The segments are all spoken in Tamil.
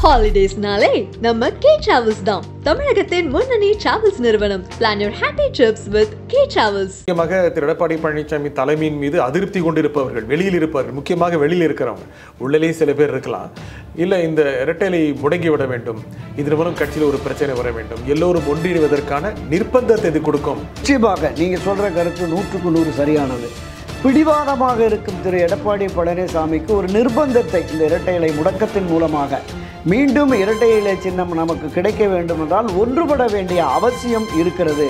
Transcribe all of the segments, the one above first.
Holidays-நாலே நம்ம K Travels தான். தமிழகத்தின் முன்னணி டிராவல்ஸ் நிறுவனம். Plan your happy trips with K Travels. முக்கியமாக திரு எடப்பாடி பழனிசாமி தலைமையின் மீது அதிருப்தி கொண்டிருப்பவர்கள், வெளியில் இருப்பவர்கள், முக்கியமாக வெளியில் இருக்கிறவங்க, உள்ளே சில பேர் இருக்கலாம். இல்லை, இந்த இரட்டைலை முடங்கிவிட வேண்டும், இதன் மூலம் கட்சியில் ஒரு பிரச்சனை வர வேண்டும், எல்லோரும் ஒன்றிடுவதற்கான நிர்பந்தத்தை இது கொடுக்கும். நிச்சயமாக நீங்கள் சொல்கிற கருத்து 100க்கு 100 சரியானது. பிடிவாதமாக இருக்கும் திரு எடப்பாடி பழனிசாமிக்கு ஒரு நிர்பந்தத்தை இந்த இரட்டை இலை முடக்கத்தின் மூலமாக மீண்டும் இரட்டை இலை சின்னம் நமக்கு கிடைக்க வேண்டும் என்றால் ஒன்றுபட வேண்டிய அவசியம் இருக்கிறது.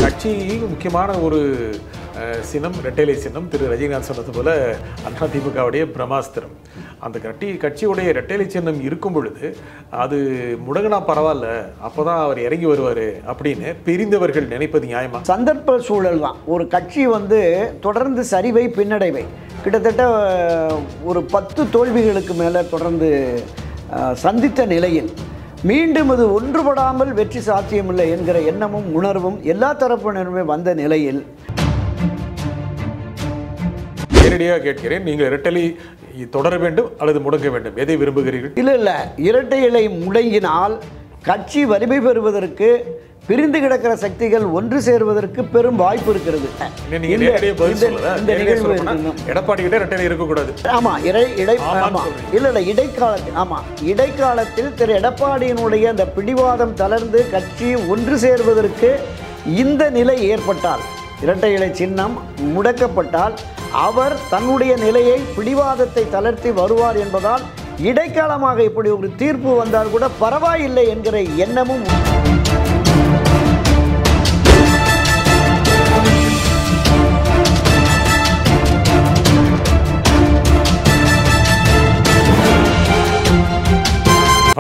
கட்சி முக்கியமான ஒரு சின்னம் இரட்டைலை சின்னம். திரு ரஜினிகாந்த் சொன்னது போல அதிமுகவுடைய பிரம்மாஸ்திரம். அந்த கட்சியுடைய இரட்டைலை சின்னம் இருக்கும் பொழுது அது முடங்கினா பரவாயில்ல, அப்போதான் அவர் இறங்கி வருவார் அப்படின்னு பிரிந்தவர்கள் நினைப்பது நியாயமா? சந்தர்ப்ப சூழல் தான். ஒரு கட்சி தொடர்ந்து சரிவை பின்னடைவை கிட்டத்தட்ட ஒரு 10 தோல்விகளுக்கு மேலே தொடர்ந்து சந்தித்த நிலையில் மீண்டும் அது ஒன்றுபடாமல் வெற்றி சாத்தியமில்லை என்கிற எண்ணமும் உணர்வும் எல்லா தரப்பினருமே வந்த நிலையில் நேரடியாக கேட்கிறேன், நீங்கள் இரட்டலை தொடர வேண்டும் அல்லது முடங்க வேண்டும், எதை விரும்புகிறீர்கள்? இல்லை, இரட்டை இலை முடங்கினால் கட்சி வலிமை பெறுவதற்கு, பிரிந்து கிடக்கிற சக்திகள் ஒன்று சேருவதற்கு பெரும் வாய்ப்பு இருக்கிறது. எடப்பாடி கிட்ட இரட்டை இருக்கக்கூடாது. இடைக்காலத்தில் திரு எடப்பாடியினுடைய அந்த பிடிவாதம் தளர்ந்து கட்சி ஒன்று சேர்வதற்கு இந்த நிலை ஏற்பட்டால், இரட்டை இலை சின்னம் முடக்கப்பட்டால் அவர் தன்னுடைய நிலையை, பிடிவாதத்தை தளர்த்தி வருவார் என்பதால் இடைக்காலமாக இப்படி ஒரு தீர்ப்பு வந்தால் கூட பரவாயில்லை என்கிற எண்ணமும்.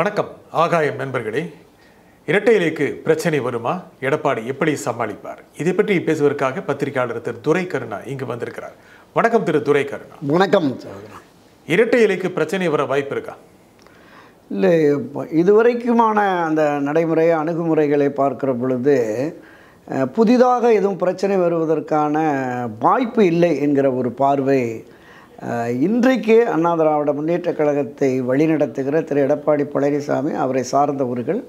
வணக்கம் ஆகாயம் நண்பர்களே. இரட்டை இலைக்கு பிரச்சனை வருமா? எடப்பாடி எப்படி சமாளிப்பார்? இதை பற்றி பேசுவதற்காக பத்திரிகையாளர் திரு துரை கருணா இங்கு வந்திருக்கிறார். வணக்கம் திரு துரை கருணா. வணக்கம். இரட்டை இலைக்கு பிரச்சனை வர வாய்ப்பு இருக்கா? இல்லை, இதுவரைக்குமான அந்த நடைமுறை அணுகுமுறைகளை பார்க்கிற பொழுது புதிதாக எதுவும் பிரச்சனை வருவதற்கான வாய்ப்பு இல்லை என்கிற ஒரு பார்வை இன்றைக்கு அண்ணா திராவிட முன்னேற்ற கழகத்தை வழிநடத்துகிற திரு எடப்பாடி பழனிசாமி, அவரை சார்ந்தவர்கள்,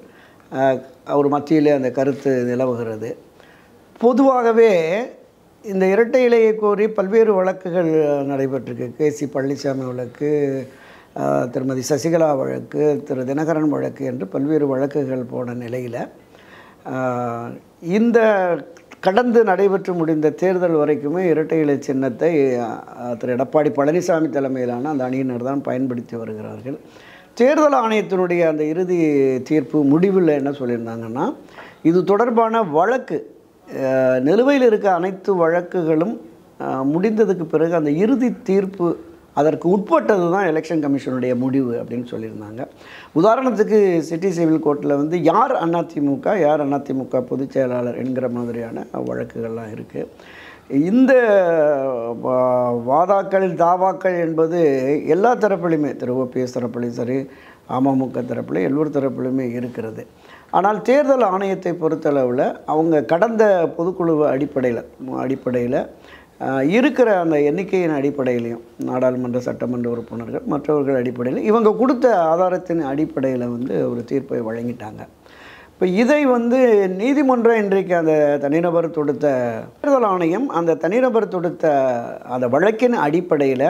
அவர் மத்தியிலே அந்த கருத்து நிலவுகிறது. பொதுவாகவே இந்த இரட்டை இலையை கோரி பல்வேறு வழக்குகள் நடைபெற்றிருக்கு. கேசி பழனிசாமி வழக்கு, திருமதி சசிகலா வழக்கு, திரு தினகரன் வழக்கு என்று பல்வேறு வழக்குகள் போன நிலையில் இந்த கடந்து நடைபெற்று முடிந்த தேர்தல் வரைக்குமே இரட்டை இலை சின்னத்தை திரு எடப்பாடி பழனிசாமி தலைமையிலான அந்த அணியினர் தான் பயன்படுத்தி வருகிறார்கள். தேர்தல் ஆணையத்தினுடைய அந்த இறுதி தீர்ப்பு முடிவில் என்ன சொல்லியிருந்தாங்கன்னா, இது தொடர்பான வழக்கு நிலுவையில் இருக்க அனைத்து வழக்குகளும் முடிந்ததுக்கு பிறகு அந்த இறுதி தீர்ப்பு அதற்கு உட்பட்டது தான் எலெக்ஷன் கமிஷனுடைய முடிவு அப்படின்னு சொல்லியிருந்தாங்க. உதாரணத்துக்கு சிட்டி சிவில் கோர்ட்டில் யார் அதிமுக, யார் அதிமுக பொதுச் செயலாளர் என்கிற மாதிரியான வழக்குகள்லாம் இருக்குது. இந்த வாதாக்கள், தாவாக்கள் என்பது எல்லா தரப்பிலுமே, திரு ஓபிஎஸ் தரப்பிலையும் சரி, அமமுக தரப்பில் எல்லோரு தரப்பிலுமே இருக்கிறது. ஆனால் தேர்தல் ஆணையத்தை பொறுத்தளவில் அவங்க கடந்த பொதுக்குழு அடிப்படையில் இருக்கிற அந்த எண்ணிக்கையின் அடிப்படையிலையும், நாடாளுமன்ற சட்டமன்ற உறுப்பினர்கள் மற்றவர்கள் அடிப்படையில், இவங்க கொடுத்த ஆதாரத்தின் அடிப்படையில் ஒரு தீர்ப்பை வழங்கிட்டாங்க. இப்போ இதை நீதிமன்றம் இன்றைக்கு அந்த தனிநபர் தொடுத்த, தேர்தல் ஆணையம் அந்த தனிநபர் தொடுத்த அந்த வழக்கின் அடிப்படையில்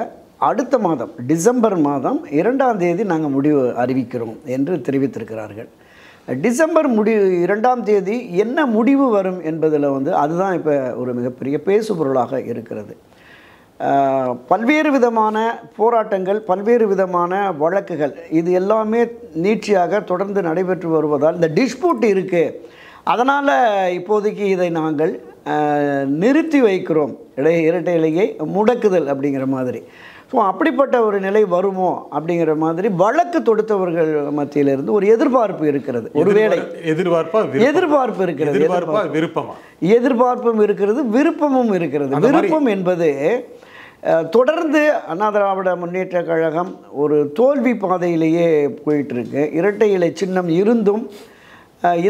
அடுத்த மாதம் டிசம்பர் மாதம் 2ஆம் தேதி நாங்கள் முடிவு அறிவிக்கிறோம் என்று தெரிவித்திருக்கிறார்கள். டிசம்பர் 2ஆம் தேதி என்ன முடிவு வரும் என்பதில் அதுதான் இப்போ ஒரு மிகப்பெரிய பேசுபொருளாக இருக்கிறது. பல்வேறு விதமான போராட்டங்கள், பல்வேறு விதமான வழக்குகள், இது எல்லாமே நீட்சியாக தொடர்ந்து நடைபெற்று வருவதால் இந்த டிஸ்பியூட் இருக்குது. அதனால் இப்போதைக்கு இதை நாங்கள் நிறுத்தி வைக்கிறோம், இரட்டை இலையை முடக்குதல் அப்படிங்கிற மாதிரி. ஸோ அப்படிப்பட்ட ஒரு நிலை வருமோ அப்படிங்கிற மாதிரி வழக்கு தொடுத்தவர்கள் மத்தியிலிருந்து ஒரு எதிர்பார்ப்பு இருக்கிறது. ஒருவேளை எதிர்பார்ப்பு இருக்கிறது, எதிர்பார்ப்பும் இருக்கிறது, விருப்பமும் இருக்கிறது. விருப்பம் என்பது தொடர்ந்து அண்ணா திராவிட முன்னேற்ற கழகம் ஒரு தோல்வி பாதையிலேயே போயிட்டுருக்கு. இரட்டை இலை சின்னம் இருந்தும்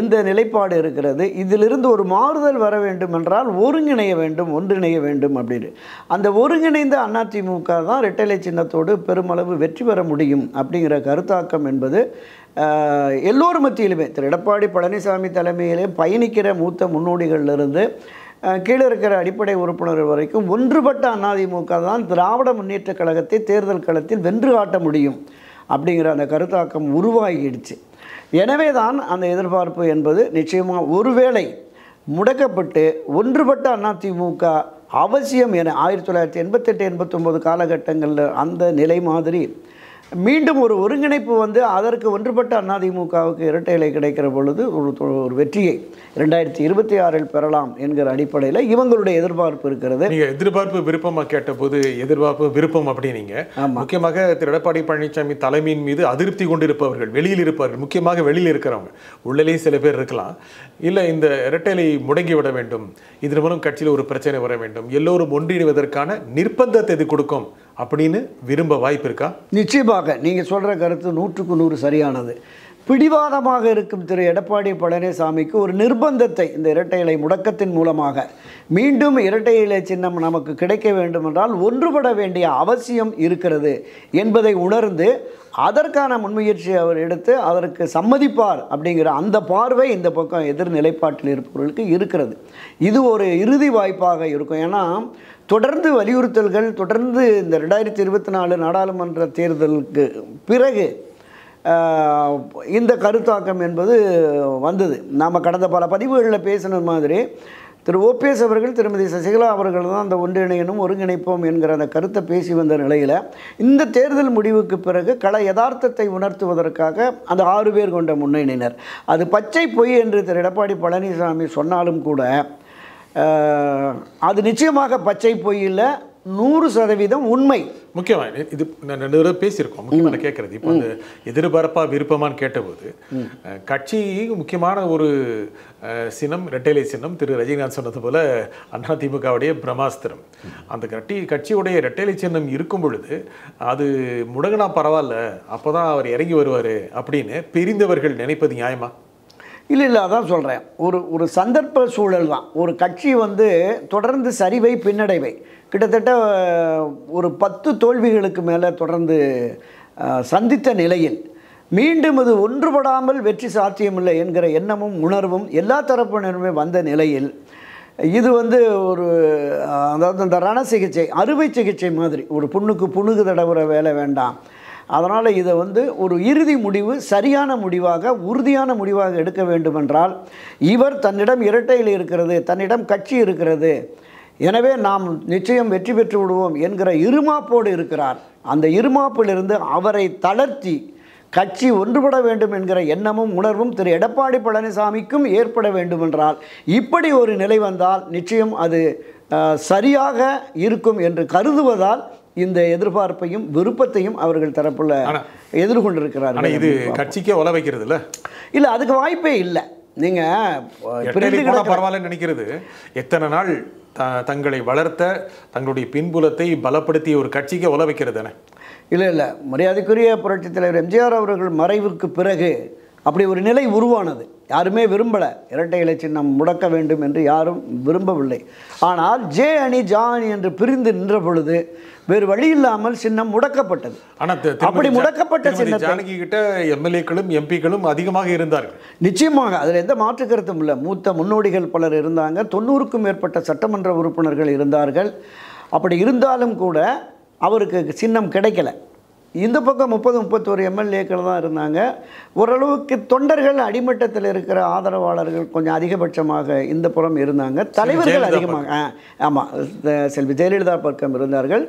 இந்த நிலைப்பாடு இருக்கிறது. இதிலிருந்து ஒரு மாறுதல் வர வேண்டும் என்றால் ஒருங்கிணைய வேண்டும், ஒன்றிணைய வேண்டும் அப்படின்னு. அந்த ஒருங்கிணைந்த அதிமுக தான் இரட்டை சின்னத்தோடு பெருமளவு வெற்றி பெற முடியும் அப்படிங்கிற கருத்தாக்கம் என்பது எல்லோர் மத்தியிலுமே திரு எடப்பாடி பழனிசாமி தலைமையிலே பயணிக்கிற மூத்த முன்னோடிகளிலிருந்து கீழே இருக்கிற அடிப்படை உறுப்பினர்கள் வரைக்கும் ஒன்றுபட்ட அதிமுக தான் திராவிட முன்னேற்றக் கழகத்தை தேர்தல் களத்தில் வென்று காட்ட முடியும் அப்படிங்கிற அந்த கருத்தாக்கம் உருவாகிடுச்சு. எனவே தான் அந்த எதிர்பார்ப்பு என்பது நிச்சயமாக ஒருவேளை முடக்கப்பட்டு ஒன்றுபட்ட அதிமுக அவசியம் என 1988-89 காலகட்டங்களில் அந்த நிலை மாதிரி மீண்டும் ஒரு ஒருங்கிணைப்பு வந்து அதற்கு ஒன்றுபட்ட அதிமுகவுக்கு இரட்டை இலை கிடைக்கிற பொழுது ஒரு வெற்றியை 2026 பெறலாம் என்கிற அடிப்படையில் இவங்களுடைய எதிர்பார்ப்பு இருக்கிறது. நீங்கள் எதிர்பார்ப்பு விருப்பமாக கேட்டபோது எதிர்பார்ப்பு விருப்பம் அப்படின்னீங்க. முக்கியமாக திரு எடப்பாடி பழனிசாமி தலைமையின் மீது அதிருப்தி கொண்டிருப்பவர்கள் வெளியில் இருப்பார்கள், முக்கியமாக வெளியில் இருக்கிறவங்க, உள்ளே சில பேர் இருக்கலாம், இல்லை இந்த இரட்டை இலை முடங்கிவிட வேண்டும், இதன் மூலம் கட்சியில் ஒரு பிரச்சனை வர வேண்டும், எல்லோரும் ஒன்றிணைவதற்கான நிர்பந்தத்தை இது கொடுக்கும் அப்படின்னு விரும்ப வாய்ப்பு இருக்கா? நிச்சயமாக நீங்கள் சொல்கிற கருத்து 100க்கு 100 சரியானது. பிடிவாதமாக இருக்கும் திரு எடப்பாடி பழனிசாமிக்கு ஒரு நிர்பந்தத்தை இந்த இரட்டை இலை முடக்கத்தின் மூலமாக மீண்டும் இரட்டை இலை சின்னம் நமக்கு கிடைக்க வேண்டும் என்றால் ஒன்றுபட வேண்டிய அவசியம் இருக்கிறது என்பதை உணர்ந்து அதற்கான முன்முயற்சி அவர் எடுத்து அதற்கு சம்மதிப்பார் அப்படிங்கிற அந்த பார்வை இந்த பக்கம் எதிர்நிலைப்பாட்டில் இருப்பவர்களுக்கு இருக்கிறது. இது ஒரு இறுதி வாய்ப்பாக இருக்கும். ஏன்னா தொடர்ந்து வலியுறுத்தல்கள், தொடர்ந்து இந்த 2024 நாடாளுமன்ற தேர்தலுக்கு பிறகு இந்த கருத்தாக்கம் என்பது வந்தது. நாம் கடந்த பல பதிவுகளில் பேசின மாதிரி திரு ஓபிஎஸ் அவர்கள், திருமதி சசிகலா அவர்கள் தான் அந்த ஒன்றிணையனும் ஒருங்கிணைப்போம் என்கிற அந்த கருத்தை பேசி வந்த நிலையில் இந்த தேர்தல் முடிவுக்கு பிறகு கள யதார்த்தத்தை உணர்த்துவதற்காக அந்த 6 பேர் கொண்ட முன்னணியினர் அது பச்சை பொய் என்று திரு எடப்பாடி பழனிசாமி சொன்னாலும் கூட அது நிச்சயமாக பச்சை பொய்யில் 100% உண்மை. முக்கியமாக இது நான் பேசியிருக்கோம். முக்கியமாக கேட்குறது இப்போ அந்த எதிர்பார்ப்பாக விருப்பமானு கேட்டபோது கட்சி முக்கியமான ஒரு சின்னம் இரட்டைலை சின்னம் திரு ரஜினிகாந்த் சொன்னது போல அதிமுகவுடைய பிரம்மாஸ்திரம். அந்த கட்சியுடைய இரட்டைலை சின்னம் இருக்கும் பொழுது அது முடங்கினா பரவாயில்ல, அப்போ தான் அவர் இறங்கி வருவார் அப்படின்னு பிரிந்தவர்கள் நினைப்பது நியாயமா? இல்லை, அதான் சொல்கிறேன். ஒரு சந்தர்ப்ப சூழல் தான். ஒரு கட்சி வந்து தொடர்ந்து சரிவை பின்னடைவை கிட்டத்தட்ட ஒரு 10 தோல்விகளுக்கு மேலே தொடர்ந்து சந்தித்த நிலையில் மீண்டும் அது ஒன்றுபடாமல் வெற்றி சாத்தியமில்லை என்கிற எண்ணமும் உணர்வும் எல்லா தரப்பினருமே வந்த நிலையில் இது வந்து ஒரு அதாவது அந்த ரண சிகிச்சை, அறுவை சிகிச்சை மாதிரி, ஒரு புண்ணுக்கு புணுகு தடவுற வேலை வேண்டாம். அதனால் இதை வந்து ஒரு இறுதி முடிவு, சரியான முடிவாக, உறுதியான முடிவாக எடுக்க வேண்டுமென்றால் இவர் தன்னிடம் இரட்டையில் இருக்கிறது, தன்னிடம் கட்சி இருக்கிறது, எனவே நாம் நிச்சயம் வெற்றி பெற்று விடுவோம் என்கிற இருமாப்போடு இருக்கிறார். அந்த இருமாப்பிலிருந்து அவரை தளர்த்தி கட்சி ஒன்றுபட வேண்டும் என்கிற எண்ணமும் உணர்வும் திரு எடப்பாடி பழனிசாமிக்கும் ஏற்பட வேண்டுமென்றால் இப்படி ஒரு நிலை வந்தால் நிச்சயம் அது சரியாக இருக்கும் என்று கருதுவதால் இந்த எதிர்பார்ப்பையும் விருப்பத்தையும் அவர்கள் தரப்புல எதிர்கொண்டிருக்கிறார்கள். இது கட்சிக்கே உல வைக்கிறது இல்லை, அதுக்கு வாய்ப்பே இல்லை. நீங்கள் பரவாயில்லன்னு நினைக்கிறது. எத்தனை நாள் தங்களை வளர்த்த தங்களுடைய பின்புலத்தை பலப்படுத்திய ஒரு கட்சிக்கே உல வைக்கிறது தானே? இல்லை, மரியாதைக்குரிய புரட்சித் தலைவர் எம்ஜிஆர் அவர்கள் மறைவுக்கு பிறகு அப்படி ஒரு நிலை உருவானது. யாருமே விரும்பலை, இரட்டை இலை சின்னம் முடக்க வேண்டும் என்று யாரும் விரும்பவில்லை. ஆனால் ஜே அணி ஜா அணி என்று பிரிந்து நின்ற பொழுது வேறு வழி இல்லாமல் சின்னம் முடக்கப்பட்டது. அப்படி முடக்கப்பட்ட சின்னத்தை ஜானகி கிட்ட எம்எல்ஏக்களும் எம்பிக்களும் அதிகமாக இருந்தார்கள். நிச்சயமாக அதில் எந்த மாற்று கருத்தும் இல்லை. மூத்த முன்னோடிகள் பலர் இருந்தாங்க, 90க்கும் மேற்பட்ட சட்டமன்ற உறுப்பினர்கள் இருந்தார்கள். அப்படி இருந்தாலும் கூட அவருக்கு சின்னம் கிடைக்கல. இந்த பக்கம் 30-31 எம்எல்ஏக்கள் தான் இருந்தாங்க. ஓரளவுக்கு தொண்டர்கள் அடிமட்டத்தில் இருக்கிற ஆதரவாளர்கள் கொஞ்சம் அதிகபட்சமாக இந்த புறம் இருந்தாங்க. தலைவர்கள் அதிகமாக ஆமாம், செல்வி ஜெயலலிதா பக்கம் இருந்தார்கள்.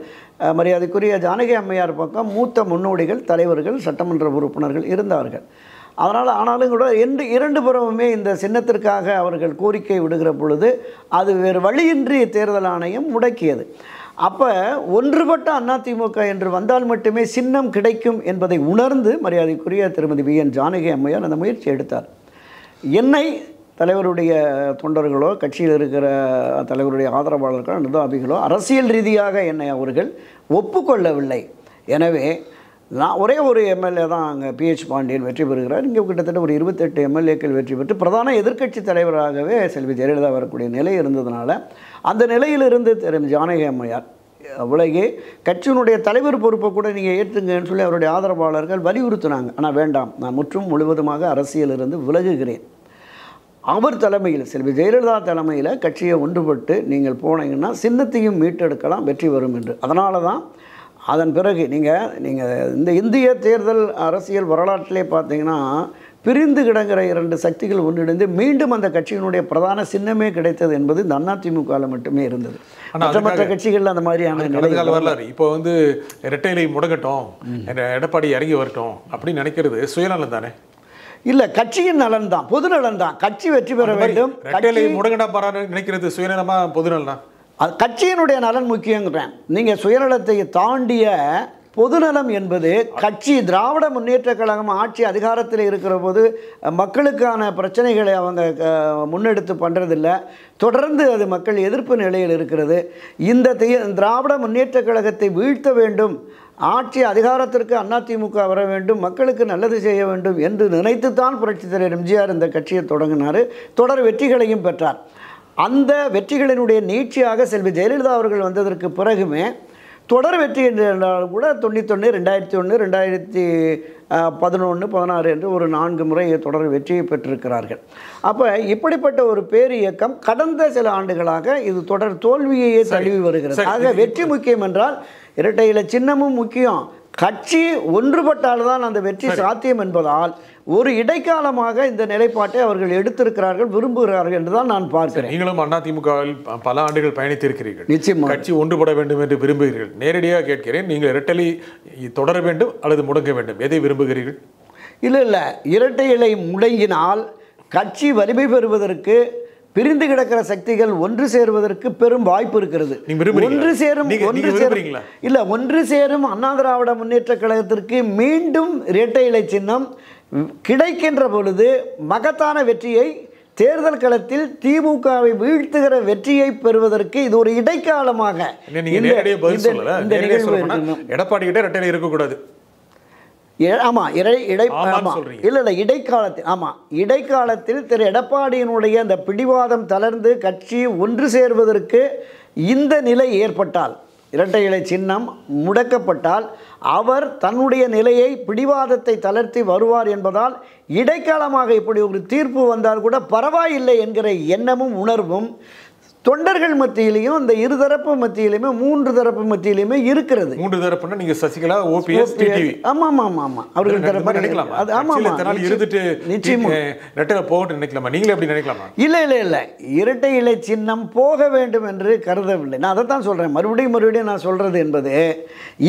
மரியாதைக்குரிய ஜானகி அம்மையார் பக்கம் மூத்த முன்னோடிகள், தலைவர்கள், சட்டமன்ற உறுப்பினர்கள் இருந்தார்கள். அதனால் ஆனாலும் கூட இரண்டு புறமுமே இந்த சின்னத்திற்காக அவர்கள் கோரிக்கை விடுகிற பொழுது அது வேறு வழியின்றி தேர்தல் ஆணையம் முடக்கியது. அப்போ ஒன்றுபட்ட அதிமுக என்று வந்தால் மட்டுமே சின்னம் கிடைக்கும் என்பதை உணர்ந்து மரியாதைக்குரிய திருமதி VN ஜானகி அம்மையார் அந்த முயற்சி எடுத்தார். என்னை தலைவருடைய தொண்டர்களோ, கட்சியில் இருக்கிற தலைவருடைய ஆதரவாளர்களோ, நிர்வாகிகளோ அரசியல் ரீதியாக என்னை அவர்கள் ஒப்புக்கொள்ளவில்லை. எனவே நான் ஒரே ஒரு எம்எல்ஏ தான் அங்கே PH பாண்டியன் வெற்றி பெறுகிறார். இங்கே கிட்டத்தட்ட ஒரு 28 எம்எல்ஏக்கள் வெற்றி பெற்று பிரதான எதிர்க்கட்சி தலைவராகவே செல்வி ஜெயலலிதா வரக்கூடிய நிலை இருந்ததுனால அந்த நிலையிலிருந்து திரு ஜானகி அம்மையார் உலகே கட்சியினுடைய தலைவர் பொறுப்பை கூட நீங்கள் ஏற்றுங்கன்னு சொல்லி அவருடைய ஆதரவாளர்கள் வலியுறுத்தினாங்க. ஆனால் வேண்டாம், நான் முழுவதுமாக அரசியலிருந்து விலகுகிறேன். அவர் தலைமையில் செல்வி ஜெயலலிதா தலைமையில் கட்சியை ஒன்றுபட்டு நீங்கள் போனீங்கன்னா சின்னத்தையும் மீட்டெடுக்கலாம், வெற்றி வரும் என்று. அதனால தான் அதன் பிறகு நீங்கள் இந்த இந்திய தேர்தல் அரசியல் வரலாற்றிலே பார்த்தீங்கன்னா பிரிந்து கிடங்கிற 2 சக்திகள் ஒன்றிணைந்து மீண்டும் அந்த கட்சியினுடைய பிரதான சின்னமே கிடைத்தது என்பது இந்த அதிமுகவில் மட்டுமே இருந்தது. மற்ற கட்சிகள் அந்த மாதிரியான வரலாறு. இப்போ வந்து இரட்டைலை முடங்கட்டும், எடப்பாடி இறங்கி வரட்டும் அப்படின்னு நினைக்கிறது சுயநலம் தானே? இல்லை, கட்சியின் நலன் தான், பொது நலன் தான். கட்சி வெற்றி பெற வேண்டும். இரட்டைலை முடங்கடா பாரு நினைக்கிறது சுயநலமா பொதுநலம்? அது கட்சியினுடைய நலன் முக்கியங்கிறேன். நீங்கள் சுயநலத்தை தாண்டிய பொதுநலம் என்பது கட்சி திராவிட முன்னேற்ற கழகம் ஆட்சி அதிகாரத்தில் இருக்கிற போது மக்களுக்கான பிரச்சனைகளை அவங்க முன்னெடுத்து பண்ணுறதில்ல. தொடர்ந்து அது மக்கள் எதிர்ப்பு நிலையில் இருக்கிறது. இந்த திராவிட முன்னேற்ற கழகத்தை வீழ்த்த வேண்டும், ஆட்சி அதிகாரத்திற்கு அதிமுக வர வேண்டும், மக்களுக்கு நல்லது செய்ய வேண்டும் என்று நினைத்துத்தான் புரட்சித் தலைவர் எம்ஜிஆர் இந்த கட்சியை தொடங்கினார். தொடர் வெற்றிகளையும் பெற்றார். அந்த வெற்றிகளினுடைய நீட்சியாக செல்வி ஜெயலலிதா அவர்கள் வந்ததற்கு பிறகுமே தொடர் வெற்றி என்றால் கூட 91, 2001, 2011, 16 என்று ஒரு 4 முறை தொடர் வெற்றியை பெற்றிருக்கிறார்கள். அப்போ இப்படிப்பட்ட ஒரு பேர் இயக்கம் கடந்த சில ஆண்டுகளாக இது தொடர் தோல்வியையே தழுவி வருகிறது. ஆக வெற்றி முக்கியம் என்றால் இரட்டை இலை சின்னமும் முக்கியம். கட்சி ஒன்றுபட்டால் தான் அந்த வெற்றி சாத்தியம் என்பதால் ஒரு இடைக்காலமாக இந்த நிலைப்பாட்டை அவர்கள் எடுத்திருக்கிறார்கள், விரும்புகிறார்கள் என்றுதான் நான் பார்க்கிறேன். நீங்களும் அதிமுகவில் பல ஆண்டுகள் பயணித்திருக்கிறீர்கள். நிச்சயமாக கட்சி ஒன்றுபட வேண்டும் என்று விரும்புகிறீர்கள். நேரடியாக கேட்கிறேன், நீங்கள் இரட்டலை தொடர வேண்டும் அல்லது முடங்க வேண்டும், எதை விரும்புகிறீர்கள்? இல்லை, இரட்டை இலை முடங்கினால் கட்சி வலிமை பெறுவதற்கு பிரிந்து கிடக்கிற சக்திகள் ஒன்று சேருவதற்கு பெரும் வாய்ப்பு இருக்கிறது. ஒன்று சேரும் அண்ணா திராவிட முன்னேற்ற கழகத்திற்கு மீண்டும் இரட்டை இலை சின்னம் கிடைக்கின்ற பொழுது மகத்தான வெற்றியை தேர்தல் களத்தில் திமுகவை வீழ்த்துகிற வெற்றியை பெறுவதற்கு இது ஒரு இடைக்காலமாக எடப்பாடி கிட்ட இரட்டை இருக்கக்கூடாது. ஆமாம், இடைக்காலத்தில் இடைக்காலத்தில் திரு எடப்பாடியினுடைய அந்த பிடிவாதம் தளர்ந்து கட்சி ஒன்று சேர்வதற்கு இந்த நிலை ஏற்பட்டால், இரட்டை இலை சின்னம் முடக்கப்பட்டால் அவர் தன்னுடைய நிலையை பிடிவாதத்தை தளர்த்தி வருவார் என்பதால் இடைக்காலமாக இப்படி ஒரு தீர்ப்பு வந்தால் கூட பரவாயில்லை என்கிற எண்ணமும் உணர்வும் தொண்டர்கள் மத்தியிலையும் இந்த இருதரப்பு மத்தியிலுமே 3 தரப்பு மத்தியிலுமே இருக்கிறது. 3 தரப்புன்னா நீங்க சசிகலா, OPS, டிடிவி. ஆமா அவர்கள் தரப்பு நினைக்கலாம். அது ஆமா இருந்துட்டு நிச்சயமா இரட்டை போகட்டும் நினைக்கலாமா? நீங்களே அப்படி நினைக்கலாமா? இல்ல இரட்டை இலை சின்னம் போக வேண்டும் என்று கருதவில்லை. நான் அதை தான் சொல்றேன். மறுபடியும் நான் சொல்றது என்பது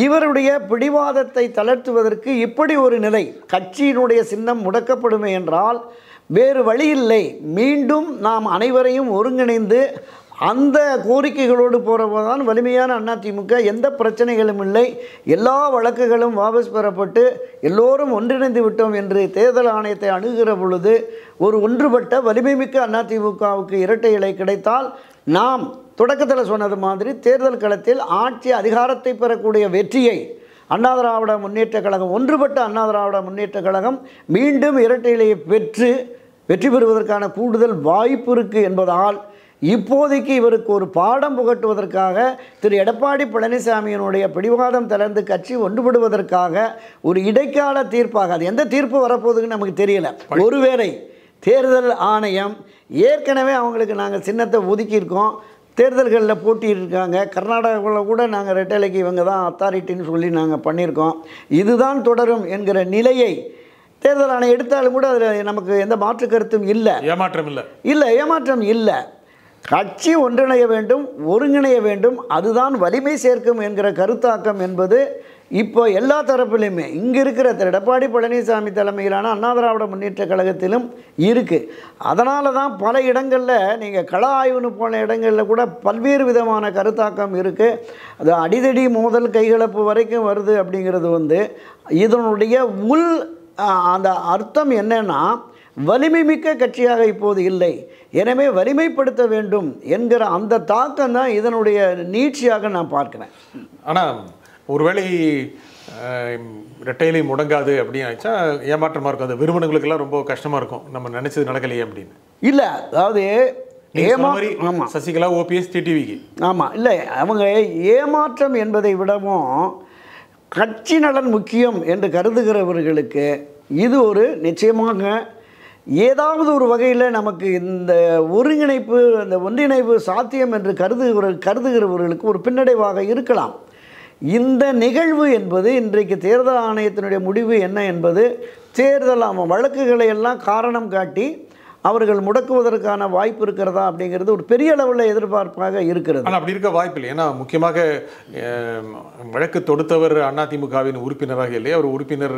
இவருடைய பிடிவாதத்தை தளர்த்துவதற்கு இப்படி ஒரு நிலை, கட்சியினுடைய சின்னம் முடக்கப்படுமே என்றால் வேறு வழி இல்லை. மீண்டும் நாம் அனைவரையும் ஒருங்கிணைந்து அந்த கோரிக்கைகளோடு போகிறபோதுதான் வலிமையான அதிமுக, எந்த பிரச்சனைகளும் இல்லை, எல்லா வழக்குகளும் வாபஸ் பெறப்பட்டு எல்லோரும் ஒன்றிணைந்து விட்டோம் என்று தேர்தல் ஆணையத்தை அணுகிற பொழுது ஒரு ஒன்றுபட்ட வலிமைமிக்க அதிமுகவுக்கு இரட்டை இலை கிடைத்தால் நாம் தொடக்கத்தில் சொன்னது மாதிரி தேர்தல் களத்தில் ஆட்சி அதிகாரத்தை பெறக்கூடிய வெற்றியை அண்ணா திராவிட முன்னேற்ற கழகம், ஒன்றுபட்ட அண்ணா திராவிட முன்னேற்ற கழகம் மீண்டும் இரட்டை இலையை பெற்று வெற்றி பெறுவதற்கான கூடுதல் வாய்ப்பு இருக்குது என்பதால் இப்போதைக்கு இவருக்கு ஒரு பாடம் புகட்டுவதற்காக திரு எடப்பாடி பழனிசாமியினுடைய பிடிவாதம் தளர்ந்து கட்சி ஒன்றுபடுவதற்காக ஒரு இடைக்கால தீர்ப்பாக, அது எந்த தீர்ப்பு வரப்போகுதுன்னு நமக்கு தெரியல. ஒருவேளை தேர்தல் ஆணையம் ஏற்கனவே அவங்களுக்கு நாங்கள் சின்னத்தை ஒதுக்கியிருக்கோம், தேர்தல்களில் போட்டியிருக்காங்க, கர்நாடகாவில் கூட நாங்கள் ரெட்டலைக்கு இவங்க தான் அத்தாரிட்டின்னு சொல்லி நாங்கள் பண்ணியிருக்கோம், இதுதான் தொடரும் என்கிற நிலையை தேர்தல் ஆணையம் எடுத்தாலும் கூட அதில் நமக்கு எந்த மாற்று கருத்தும் இல்லை. ஏமாற்றம் இல்லை. கட்சி ஒன்றிணைய வேண்டும், ஒருங்கிணைய வேண்டும், அதுதான் வலிமை சேர்க்கும் என்கிற கருத்தாக்கம் என்பது இப்போ எல்லா தரப்பிலையுமே இங்கே இருக்கிற திரு எடப்பாடி பழனிசாமி தலைமையிலான அண்ணா திராவிட முன்னேற்ற கழகத்திலும் இருக்குது. அதனால தான் பல இடங்களில் நீங்கள் கள ஆய்வுன்னு போன இடங்களில் கூட பல்வேறு விதமான கருத்தாக்கம் இருக்குது. அது அடிதடி மோதல் கைகலப்பு வரைக்கும் வருது. அப்படிங்கிறது இதனுடைய உள் அந்த அர்த்தம் என்னன்னா, வலிமை மிக்க கட்சியாக இப்போது இல்லை, எனவே வலிமைப்படுத்த வேண்டும் என்கிற அந்த தாக்கம் தான் இதனுடைய நீட்சியாக நான் பார்க்கிறேன். ஆனால் ஒருவேளை ரெட்டையிலை முடங்காது அப்படின்னு ஆச்சா ஏமாற்றமாக இருக்கும். அந்த விரும்பினங்களுக்கெல்லாம் ரொம்ப கஷ்டமாக இருக்கும், நம்ம நினச்சது நடக்கலையே அப்படின்னு. இல்லை, அதாவது ஆமாம், சசிகலா, ஓபிஎஸ், டிடிவிக்கு ஆமாம், இல்லை அவங்க ஏமாற்றம் என்பதை விடவும் கட்சி நலன் முக்கியம் என்று கருதுகிறவர்களுக்கு இது ஒரு நிச்சயமாக ஏதாவது ஒரு வகையில் நமக்கு இந்த ஒருங்கிணைப்பு, அந்த ஒன்றிணைப்பு சாத்தியம் என்று கருதுகிறவர்களுக்கு ஒரு பின்னடைவாக இருக்கலாம். இந்த நிகழ்வு என்பது இன்றைக்கு தேர்தல் ஆணையத்தினுடைய முடிவு என்ன என்பது தேர்தல் வழக்குகளை எல்லாம் காரணம் காட்டி அவர்கள் முடக்குவதற்கான வாய்ப்பு இருக்கிறதா அப்படிங்கிறது ஒரு பெரிய அளவில் எதிர்பார்ப்பாக இருக்கிறது. ஆனால் அப்படி இருக்க வாய்ப்பு இல்லை. ஏன்னா முக்கியமாக வழக்கு தொடுத்தவர் அதிமுகவின் உறுப்பினராக இல்லை, அவர் உறுப்பினர்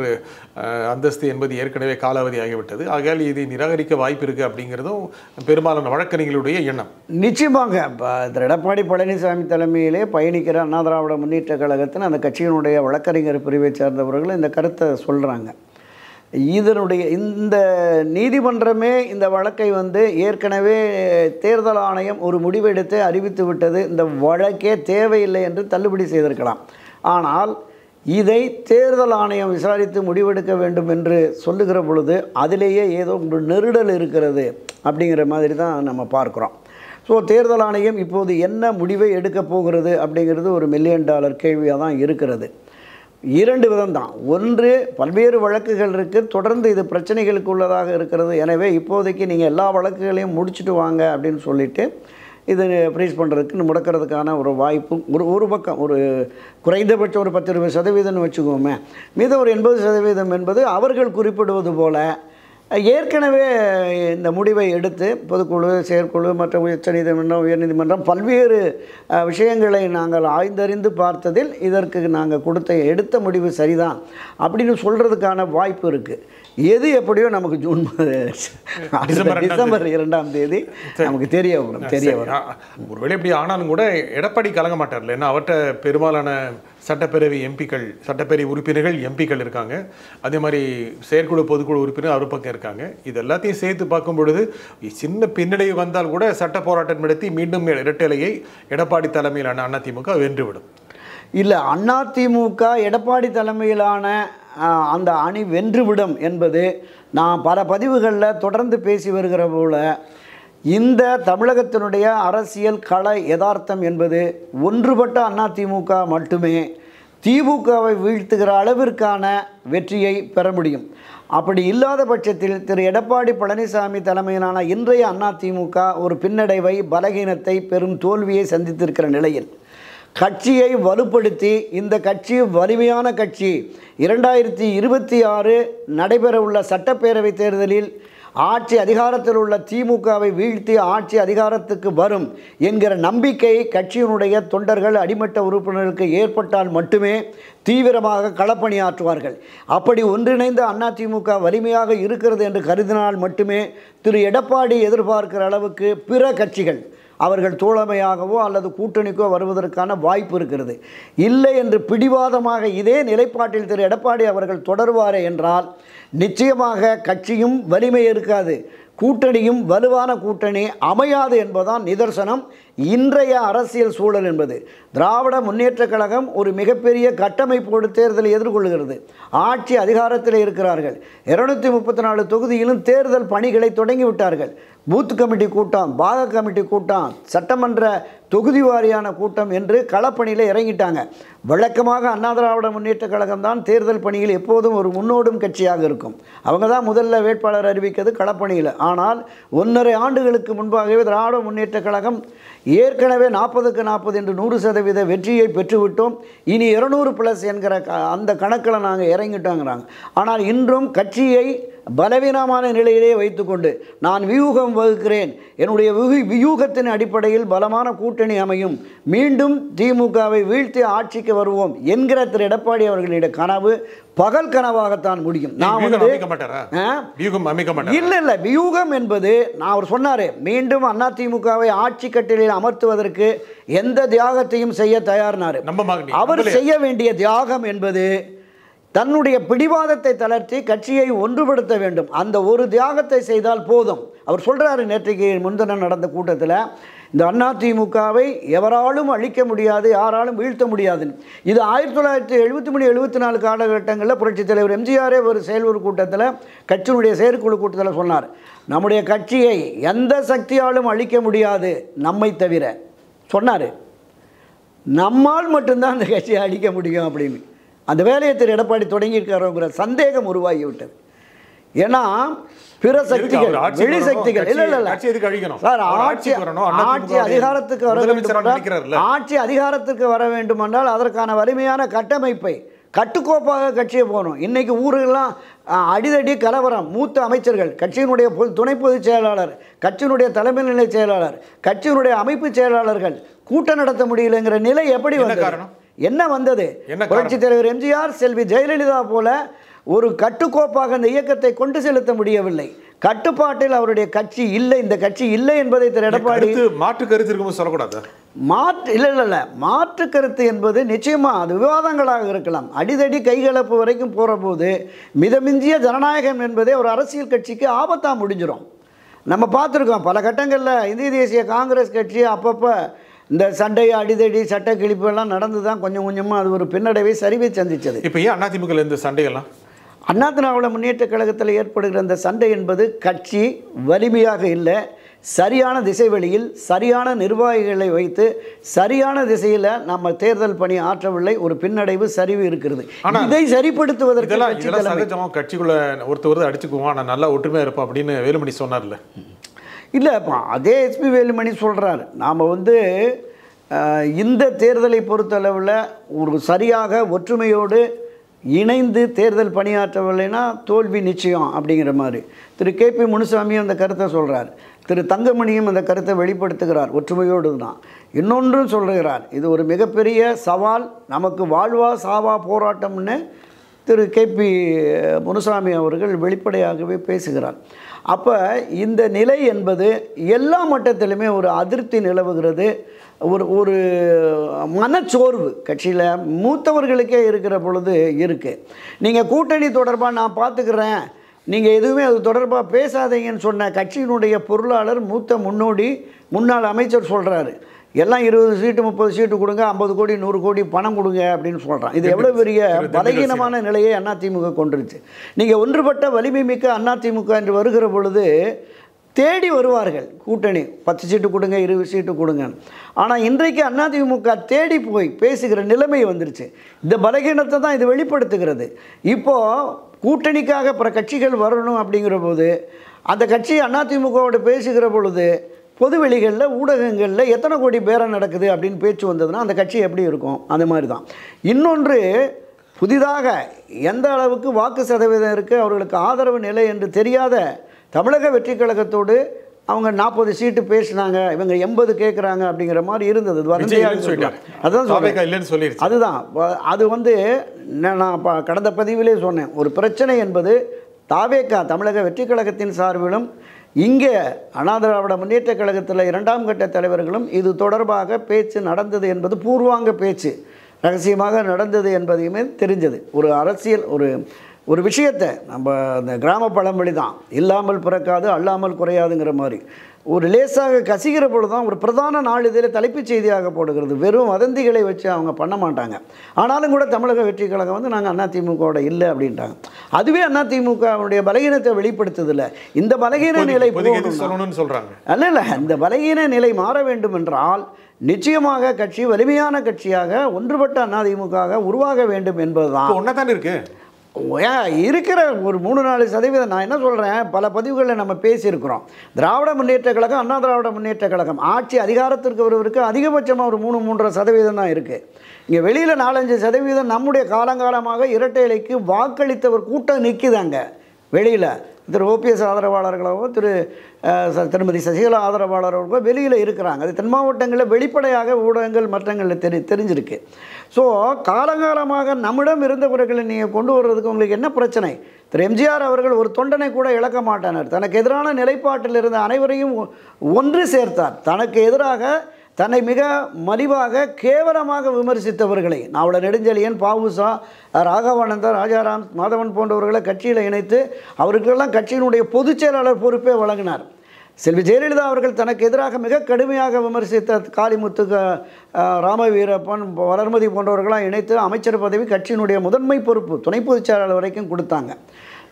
அந்தஸ்து என்பது ஏற்கனவே காலாவதி ஆகிவிட்டது. ஆகையால் இதை நிராகரிக்க வாய்ப்பு இருக்குது அப்படிங்கிறதும் பெரும்பாலான வழக்கறிஞர்களுடைய எண்ணம். நிச்சயமாக இப்போ எடப்பாடி பழனிசாமி தலைமையிலே பயணிக்கிற அண்ணா திராவிட முன்னேற்ற கழகத்தின் அந்த கட்சியினுடைய வழக்கறிஞர் பிரிவை சார்ந்தவர்கள் இந்த கருத்தை சொல்கிறாங்க. இதனுடைய இந்த நீதிமன்றமே இந்த வழக்கை ஏற்கனவே தேர்தல் ஆணையம் ஒரு முடிவெடுத்து அறிவித்து விட்டது, இந்த வழக்கே தேவையில்லை என்று தள்ளுபடி செய்திருக்கலாம். ஆனால் இதை தேர்தல் ஆணையம் விசாரித்து முடிவெடுக்க வேண்டும் என்று சொல்லுகிற பொழுது அதிலேயே ஏதோ ஒரு நெருடல் இருக்கிறது அப்படிங்கிற மாதிரி தான் நம்ம பார்க்குறோம். ஸோ தேர்தல் ஆணையம் இப்போது என்ன முடிவை எடுக்கப் போகிறது அப்படிங்கிறது ஒரு $1 மில்லியன் கேள்வியாக தான் இருக்கிறது. 2 விதம் தான். ஒன்று, பல்வேறு வழக்குகள் இருக்குது, தொடர்ந்து இது பிரச்சனைகளுக்கு உள்ளதாக இருக்கிறது. எனவே இப்போதைக்கு நீங்கள் எல்லா வழக்குகளையும் முடிச்சுட்டு வாங்க அப்படின்னு சொல்லிவிட்டு இது ஃப்ரீஸ் பண்ணுறதுக்கு முடக்கிறதுக்கான ஒரு வாய்ப்பும் ஒரு பக்கம் ஒரு குறைந்தபட்சம் ஒரு 10-20% வச்சுக்கோமே. மீதம் ஒரு 80% என்பது அவர்கள் குறிப்பிடுவது போல் ஏற்கனவே இந்த முடிவை எடுத்து பொதுக்குழு, செயற்குழு, மற்ற உச்சநீதிமன்றம், உயர்நீதிமன்றம் பல்வேறு விஷயங்களை நாங்கள் ஆய்ந்தறிந்து பார்த்ததில் இதற்கு நாங்கள் எடுத்த முடிவு சரிதான் அப்படின்னு சொல்கிறதுக்கான வாய்ப்பு இருக்குது. எது எப்படியோ நமக்கு டிசம்பர் 2ஆம் தேதி நமக்கு தெரிய வரும். ஒருவேளை இப்படி ஆனாலும் கூட எடப்பாடி கலங்க மாட்டார்ல. ஏன்னா அவர்கிட்ட பெரும்பாலான சட்டப்பேரவை எம்பிக்கள், சட்டப்பேரவை உறுப்பினர்கள் எம்பிக்கள் இருக்காங்க. அதே மாதிரி செயற்குழு, பொதுக்குழு உறுப்பினர் அவர் பக்கம் இருக்காங்க. இது எல்லாத்தையும் சேர்த்து பார்க்கும் பொழுது சின்ன பின்னடைவு வந்தால் கூட சட்ட போராட்டம் நடத்தி மீண்டும் இரட்டைலையை எடப்பாடி தலைமையிலான அதிமுக வென்றுவிடும். இல்லை, அதிமுக எடப்பாடி தலைமையிலான அந்த அணி வென்றுவிடும் என்பது நான் பல பதிவுகளில் தொடர்ந்து பேசி வருகிற போல இந்த தமிழகத்தினுடைய அரசியல் கள யதார்த்தம் என்பது ஒன்றுபட்ட அதிமுக மட்டுமே திமுகவை வீழ்த்துகிற அளவிற்கான வெற்றியை பெற முடியும். அப்படி இல்லாத பட்சத்தில் திரு எடப்பாடி பழனிசாமி தலைமையிலான இன்றைய அதிமுக ஒரு பின்னடைவை, பலகீனத்தை, பெரும் தோல்வியை சந்தித்திருக்கிற நிலையில் கட்சியை வலுப்படுத்தி இந்த கட்சி வலிமையான கட்சி 2026 நடைபெறவுள்ள சட்டப்பேரவை தேர்தலில் ஆட்சி அதிகாரத்தில் உள்ள திமுகவை வீழ்த்தி ஆட்சி அதிகாரத்துக்கு வரும் என்கிற நம்பிக்கை கட்சியினுடைய தொண்டர்கள், அடிமட்ட உறுப்பினர்களுக்கு ஏற்பட்டால் மட்டுமே தீவிரமாக களப்பணியாற்றுவார்கள். அப்படி ஒன்றிணைந்த அதிமுக வலிமையாக இருக்கிறது என்று கருதினால் மட்டுமே திரு எடப்பாடி எதிர்பார்க்கிற அளவுக்கு பிற கட்சிகள் அவர்கள் தோழமையாகவோ அல்லது கூட்டணிக்கோ வருவதற்கான வாய்ப்பு இருக்கிறது. இல்லை என்று பிடிவாதமாக இதே நிலைப்பாட்டில் திரு எடப்பாடி அவர்கள் தொடருவாரே என்றால் நிச்சயமாக கட்சியும் வலிமை இருக்காது, கூட்டணியும் வலுவான கூட்டணி அமையாது என்பதுதான் நிதர்சனம். இன்றைய அரசியல் சூழல் என்பது திராவிட முன்னேற்ற கழகம் ஒரு மிகப்பெரிய கட்டமைப்போடு தேர்தலை எதிர்கொள்கிறது. ஆட்சி அதிகாரத்தில் இருக்கிறார்கள். 234 தொகுதியிலும் தேர்தல் பணிகளை தொடங்கிவிட்டார்கள். பூத் கமிட்டி கூட்டம், பாக கமிட்டி கூட்டம், சட்டமன்ற தொகுதி வாரியான கூட்டம் என்று களப்பணியில் இறங்கிட்டாங்க. வழக்கமாக அண்ணா திராவிட முன்னேற்ற கழகம் தான் தேர்தல் பணியில் எப்போதும் ஒரு முன்னோடும் கட்சியாக இருக்கும். அவங்க தான் முதல்ல வேட்பாளர் அறிவிக்கிறது களப்பணியில். ஆனால் 1.5 ஆண்டுகளுக்கு முன்பாகவே திராவிட முன்னேற்ற கழகம் ஏற்கனவே 40க்கு 40 என்று 100% வெற்றியை பெற்றுவிட்டோம், இனி 200+ என்கிற அந்த கணக்கில் நாங்கள் இறங்கிட்டோங்கிறாங்க. ஆனால் இன்றும் கட்சியை பலவீனமான நிலையிலே வைத்துக்கொண்டு நான் வியூகம் வகுக்கிறேன், என்னுடைய வியூகத்தின் அடிப்படையில் பலமான கூட்டணி அமையும், மீண்டும் திமுகவை வீழ்த்தி ஆட்சிக்கு வருவோம் என்கிற திரு எடப்பாடி அவர்களுடைய கனவு பகல் கனவாகத்தான் முடியும். நான் இல்லை வியூகம் என்பது நான் அவர் சொன்னார், மீண்டும் அதிமுகவை ஆட்சி கட்டிலில் அமர்த்துவதற்கு எந்த தியாகத்தையும் செய்ய தயார்னார். அவர் செய்ய வேண்டிய தியாகம் என்பது தன்னுடைய பிடிவாதத்தை தளர்த்தி கட்சியை ஒன்றுபடுத்த வேண்டும். அந்த ஒரு தியாகத்தை செய்தால் போதும். அவர் சொல்கிறாரு, நேற்றைக்கு முன்தினம் நடந்த கூட்டத்தில் இந்த அதிமுகவை எவராலும் அழிக்க முடியாது, யாராலும் வீழ்த்த முடியாதுன்னு. இது 1973-74 காலகட்டங்களில் புரட்சித் தலைவர் எம்ஜிஆரே ஒரு செயல்குழு கூட்டத்தில், கட்சியினுடைய செயற்குழு கூட்டத்தில் சொன்னார், நம்முடைய கட்சியை எந்த சக்தியாலும் அழிக்க முடியாது நம்மை தவிர சொன்னார். நம்மால் மட்டும்தான் அந்த கட்சியை அழிக்க முடியும் அப்படின்னு. அந்த வேலையை திரு எடப்பாடி தொடங்கியிருக்காருங்கிற சந்தேகம் உருவாகிவிட்டது. ஏன்னா பிற சக்திகள், வெளி சக்திகள் சார் ஆட்சி அதிகாரத்துக்கு வர வேண்டும், ஆட்சி அதிகாரத்துக்கு வர வேண்டுமென்றால் அதற்கான வலிமையான கட்டமைப்பை, கட்டுக்கோப்பாக கட்சியை போகணும். இன்றைக்கி ஊர்களெலாம் அடிதடி கலவரம், மூத்த அமைச்சர்கள், கட்சியினுடைய துணை பொதுச் செயலாளர், கட்சியினுடைய தலைமை நிலை செயலாளர், கட்சியினுடைய அமைப்பு செயலாளர்கள் கூட்டம் நடத்த முடியலைங்கிற நிலை எப்படி வந்தது? என்ன வந்தது? புரட்சித் தலைவர் எம்ஜிஆர், செல்வி ஜெயலலிதா போல ஒரு கட்டுக்கோப்பாக அந்த இயக்கத்தை கொண்டு செலுத்த முடியவில்லை. கட்டுப்பாட்டில் அவருடைய கட்சி இல்லை. இந்த கட்சி இல்லை என்பதை திரு எடப்பாடி மாற்று கருத்து இருக்கும் சொல்லக்கூடாது. மாற்று கருத்து என்பது நிச்சயமாக அது விவாதங்களாக இருக்கலாம். அடிதடி கைகலப்பு வரைக்கும் போகிற போது மிதமிஞ்சிய ஜனநாயகம் என்பதே ஒரு அரசியல் கட்சிக்கு ஆபத்தாக முடிஞ்சிடும். நம்ம பார்த்துருக்கோம் பல கட்டங்களில். இந்திய தேசிய காங்கிரஸ் கட்சி அப்பப்போ இந்த சண்டை, அடிதடி, சட்ட கிழிப்பு எல்லாம் நடந்து தான் கொஞ்சம் கொஞ்சமாக அது ஒரு பின்னடைவை, சரிவை சந்தித்தது. இப்போ ஏன் அதிமுக இந்த சண்டைகள்லாம்? அண்ணா திராவிட முன்னேற்ற கழகத்தில் ஏற்படுகிற அந்த சண்டை என்பது கட்சி வலிமையாக இல்லை, சரியான திசை வழியில் சரியான நிர்வாகிகளை வைத்து சரியான திசையில் நம்ம தேர்தல் பணி ஆற்றவில்லை, ஒரு பின்னடைவு, சரிவு இருக்கிறது. இதை சரிப்படுத்துவதற்கு கட்சிக்குள்ள ஒருத்தர் அடிச்சுக்குவோம், நான் நல்லா ஒற்றுமையாக இருப்போம் அப்படின்னு வேலுமணி சொன்னார்ல. இல்லைப்பா, அதே எஸ்பி வேலுமணி சொல்கிறார், நாம் இந்த தேர்தலை பொறுத்தளவில் ஒரு சரியாக ஒற்றுமையோடு இணைந்து தேர்தல் பணியாற்றவில்லைன்னா தோல்வி நிச்சயம் அப்படிங்கிற மாதிரி. திரு KP முனுசாமியும் அந்த கருத்தை சொல்கிறார், திரு தங்கமணியும் அந்த கருத்தை வெளிப்படுத்துகிறார், ஒற்றுமையோடு தான். இன்னொன்றும் சொல்கிறார், இது ஒரு மிகப்பெரிய சவால், நமக்கு வாழ்வா சாவா போராட்டம்னு திரு KP முனுசாமி அவர்கள் வெளிப்படையாகவே பேசுகிறார். அப்போ இந்த நிலை என்பது எல்லா மட்டத்திலுமே ஒரு அதிருப்தி நிலவுகிறது, ஒரு மனச்சோர்வு கட்சியில் மூத்தவர்களுக்கே இருக்கிற பொழுது இருக்குது. நீங்கள் கூட்டணி தொடர்பாக நான் பார்த்துக்கிறேன், நீங்கள் எதுவுமே அது தொடர்பாக பேசாதீங்கன்னு சொன்ன கட்சியினுடைய பொருளாளர், மூத்த முன்னாள் அமைச்சர் சொல்கிறாரு, எல்லாம் 20 சீட்டு 30 சீட்டு கொடுங்க, 50 கோடி 100 கோடி பணம் கொடுங்க அப்படின்னு சொல்கிறான். இது எவ்வளோ பெரிய பலகீனமான நிலையை அதிமுக கொண்டுருச்சு. நீங்கள் ஒன்றுபட்ட வலிமை மிக்க அதிமுக என்று வருகிற பொழுது தேடி வருவார்கள் கூட்டணி, 10 சீட்டு கொடுங்க, 20 சீட்டு கொடுங்க. ஆனால் இன்றைக்கு அதிமுக தேடி போய் பேசுகிற நிலைமை வந்துருச்சு. இந்த பலகீனத்தை தான் இது வெளிப்படுத்துகிறது. இப்போது கூட்டணிக்காக பிற கட்சிகள் வரணும் அப்படிங்கிற போது அந்த கட்சி அதிமுகவோடு பேசுகிற பொழுது பொதுவெளிகளில், ஊடகங்களில் எத்தனை கோடி பேரம் நடக்குது அப்படின்னு பேச்சு வந்ததுன்னா அந்த கட்சி எப்படி இருக்கும்? அந்த மாதிரி தான். இன்னொன்று, புதிதாக எந்த அளவுக்கு வாக்கு சதவீதம் இருக்குது, அவர்களுக்கு ஆதரவு நிலை என்று தெரியாத தமிழக வெற்றி கழகத்தோடு அவங்க 40 சீட்டு பேசினாங்க, இவங்க 80 கேட்குறாங்க அப்படிங்கிற மாதிரி இருந்தது. அதுதான் அது நான் கடந்த பதிவிலே சொன்னேன், ஒரு பிரச்சனை என்பது தாவேகா தமிழக வெற்றி கழகத்தின் சார்பிலும் இங்கே அண்ணா திராவிட முன்னேற்ற கழகத்தில் 2ஆம் கட்ட தலைவர்களும் இது தொடர்பாக பேச்சு நடந்தது என்பது பூர்வாங்க பேச்சு, ரகசியமாக நடந்தது என்பதையுமே தெரிஞ்சது. ஒரு அரசியல் ஒரு விஷயத்தை நம்ம அந்த கிராம பழமொழி தான், இல்லாமல் பிறக்காது அல்லாமல் குறையாதுங்கிற மாதிரி ஒரு லேசாக கசிகிற பொழுது தான் ஒரு பிரதான நாளிதழில் தலைப்புச் செய்தியாக போடுகிறது. வெறும் வதந்திகளை வச்சு அவங்க பண்ண மாட்டாங்க. ஆனாலும் கூட தமிழக வெற்றி கழகம் நாங்கள் அதிமுகவோட இல்லை அப்படின்ட்டாங்க. அதுவே அதிமுகவுடைய பலகீனத்தை வெளிப்படுத்துதில்லை. இந்த பலகீன நிலை சொல்கிறாங்க அல்ல, இந்த பலகீன நிலை மாற வேண்டும் என்றால் நிச்சயமாக கட்சி வலிமையான கட்சியாக ஒன்றுபட்ட அதிமுக உருவாக வேண்டும் என்பதுதான். ஒன்றா இருக்கு இருக்கிற ஒரு 3-4% நான் என்ன சொல்கிறேன், பல பதிவுகளில் நம்ம பேசியிருக்கிறோம். திராவிட முன்னேற்ற கழகம், அண்ணா திராவிட முன்னேற்ற கழகம் ஆட்சி அதிகாரத்திற்கு வருவதற்கு அதிகபட்சமாக ஒரு 3-3.5% தான் இருக்குது. இங்கே வெளியில் 4-5% நம்முடைய காலங்காலமாக இரட்டை இலைக்கு வாக்களித்தவர் கூட்டம் நிற்குதாங்க வெளியில். திரு OPS ஆதரவாளர்களாகவோ திருமதி சசிகலா ஆதரவாளர்களோ வெளியில் இருக்கிறாங்க. அது தென் மாவட்டங்களில் வெளிப்படையாக ஊடகங்கள் மற்றங்களில் தெரிஞ்சிருக்கு. ஸோ காலங்காலமாக நம்மிடம் இருந்தவர்களை நீங்கள் கொண்டு வர்றதுக்கு உங்களுக்கு என்ன பிரச்சனை? திரு எம்ஜிஆர் அவர்கள் ஒரு தொண்டனை கூட இழக்க மாட்டானார். தனக்கு எதிரான நிலைப்பாட்டில் இருந்த அனைவரையும் ஒன்று சேர்த்தார். தனக்கு எதிராக தன்னை மிக மலிவாக கேவலமாக விமர்சித்தவர்களை நாவல நெடுஞ்செழியன், பாவுசா, ராகவானந்தர், ராஜாராம், மாதவன் போன்றவர்களை கட்சியில் இணைத்து அவருக்கெல்லாம் கட்சியினுடைய பொதுச் செயலாளர் பொறுப்பே வழங்கினார். செல்வி ஜெயலலிதா அவர்கள் தனக்கு எதிராக மிக கடுமையாக விமர்சித்த காளிமுத்து, ராம வீரப்பன், வளர்மதி போன்றவர்களாம் இணைத்து அமைச்சர் பதவி கட்சியினுடைய முதன்மை பொறுப்பு துணை பொதுச் செயலாளர் வரைக்கும் கொடுத்தாங்க.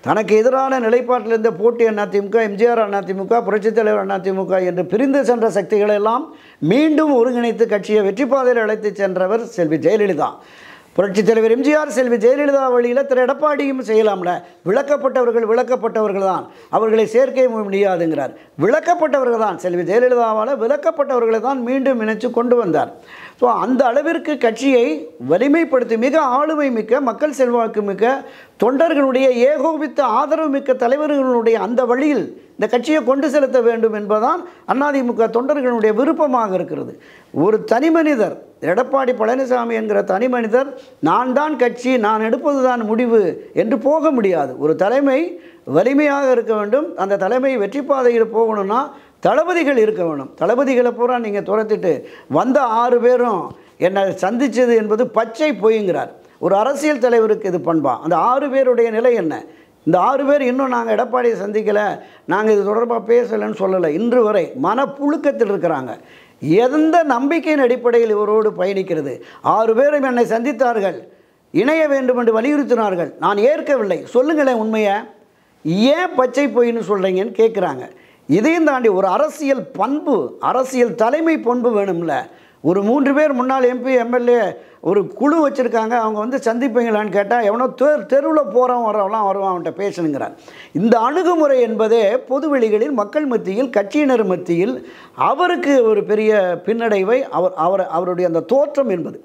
தனக்கு எதிரான நிலைப்பாட்டில் இருந்த போட்டி அதிமுக, எம்ஜிஆர் அதிமுக, புரட்சித் தலைவர் அதிமுக என்று பிரிந்து சென்ற சக்திகளை எல்லாம் மீண்டும் ஒருங்கிணைத்து கட்சியை வெற்றி பாதையில் அழைத்து சென்றவர் செல்வி ஜெயலலிதா. புரட்சித் தலைவர் எம்ஜிஆர் செல்வி ஜெயலலிதா வழியில் திரு எடப்பாடியும் செய்யலாம்ல. விளக்கப்பட்டவர்கள் தான், அவர்களை சேர்க்க முடியாதுங்கிறார். விளக்கப்பட்டவர்கள் தான், செல்வி ஜெயலலிதாவால் விளக்கப்பட்டவர்களை தான் மீண்டும் இணைச்சு கொண்டு வந்தார். ஸோ அந்த அளவிற்கு கட்சியை வலிமைப்படுத்தி மிக ஆளுமை மிக்க, மக்கள் செல்வாக்கு மிக்க, தொண்டர்களுடைய ஏகோபித்த ஆதரவு மிக்க தலைவர்களுடைய அந்த வழியில் இந்த கட்சியை கொண்டு செலுத்த வேண்டும் என்பதுதான் அதிமுக தொண்டர்களுடைய விருப்பமாக இருக்கிறது. ஒரு தனி மனிதர், எடப்பாடி பழனிசாமி என்கிற தனி மனிதர் நான் தான் கட்சி, நான் எடுப்பது தான் முடிவு என்று போக முடியாது. ஒரு தலைமை வலிமையாக இருக்க வேண்டும். அந்த தலைமை வெற்றி பாதையில் போகணும்னா தளபதிகள் இருக்க வேணும். தளபதிகளை பூரா நீங்கள் துரத்திட்டு வந்த 6 பேரும் என்னை சந்தித்தது என்பது பச்சை பொய்ங்கிறார். ஒரு அரசியல் தலைவருக்கு இது பண்பா? அந்த 6 பேருடைய நிலை என்ன? இந்த 6 பேர் இன்னும் நாங்கள் எடப்பாடியை சந்திக்கலை, நாங்கள் இது தொடர்பாக பேசலைன்னு சொல்லலை. இன்று வரை மனப்புழுக்கத்தில் இருக்கிறாங்க. எந்த நம்பிக்கையின் அடிப்படையில் இவரோடு பயணிக்கிறது? 6 பேரும் என்னை சந்தித்தார்கள், இணைய வேண்டும் என்று வலியுறுத்தினார்கள், நான் ஏற்கவில்லை. சொல்லுங்களேன் உண்மையை, ஏன் பச்சை பொய்ன்னு சொல்கிறீங்கன்னு கேட்குறாங்க. இதையும் தாண்டி ஒரு அரசியல் பண்பு, அரசியல் தலைமை பண்பு வேணும்ல. ஒரு 3 பேர் முன்னாள் MP MLA ஒரு குழு வச்சுருக்காங்க, அவங்க வந்து சந்திப்பீங்களான்னு கேட்டால் எவனோ தெருவில் போகிறவன் வரவெல்லாம் வருவான், அவன்கிட்ட பேசணுங்கிறார். இந்த அணுகுமுறை என்பதே பொதுவெளிகளில் மக்கள் மத்தியில், கட்சியினர் மத்தியில் அவருக்கு ஒரு பெரிய பின்னடைவை, அவருடைய அந்த தோற்றம் என்பது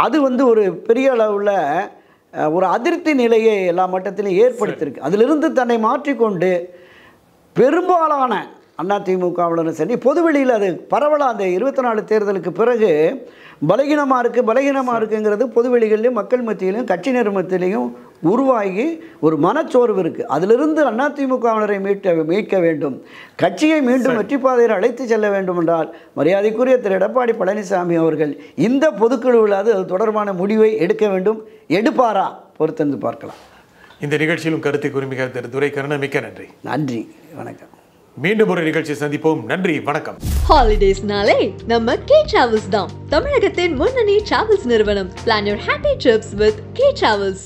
அது வந்து ஒரு பெரிய அளவில் ஒரு அதிருப்தி நிலையை எல்லா மட்டத்திலும் ஏற்படுத்தியிருக்கு. அதிலிருந்து தன்னை மாற்றிக்கொண்டு பெரும்பாலான அதிமுகவுடன் சரி பொதுவெளியில் அது பரவலாக அந்த 24 தேர்தலுக்கு பிறகு பலகீனமாக இருக்குங்கிறது பொதுவெளிகளிலும் மக்கள் மத்தியிலும் கட்சியினர் மத்தியிலையும் உருவாகி ஒரு மனச்சோர்வு இருக்குது. அதிலிருந்து அதிமுகவினரை மீட்க வேண்டும், கட்சியை மீண்டும் வெற்றி பாதையில் அழைத்து செல்ல வேண்டும் என்றால் மரியாதைக்குரிய திரு எடப்பாடி பழனிசாமி அவர்கள் இந்த பொதுக்குழுவில் அது தொடர்பான முடிவை எடுக்க வேண்டும். எடுப்பாரா? பொறுத்திருந்து பார்க்கலாம். இந்த நிகழ்ச்சியிலும் கருத்தை குறிமிக திரு துரைக்கண்ணன், மிக்க நன்றி. நன்றி, வணக்கம். மீண்டும் ஒரு நிகழ்ச்சி சந்திப்போம். நன்றி, வணக்கம். ஹாலிடேஸ்னாலே நம்ம கே டிராவல்ஸ் தான். தமிழகத்தின் முன்னணி டிராவல்ஸ் நிறுவனம். Plan your happy trips with K Travels.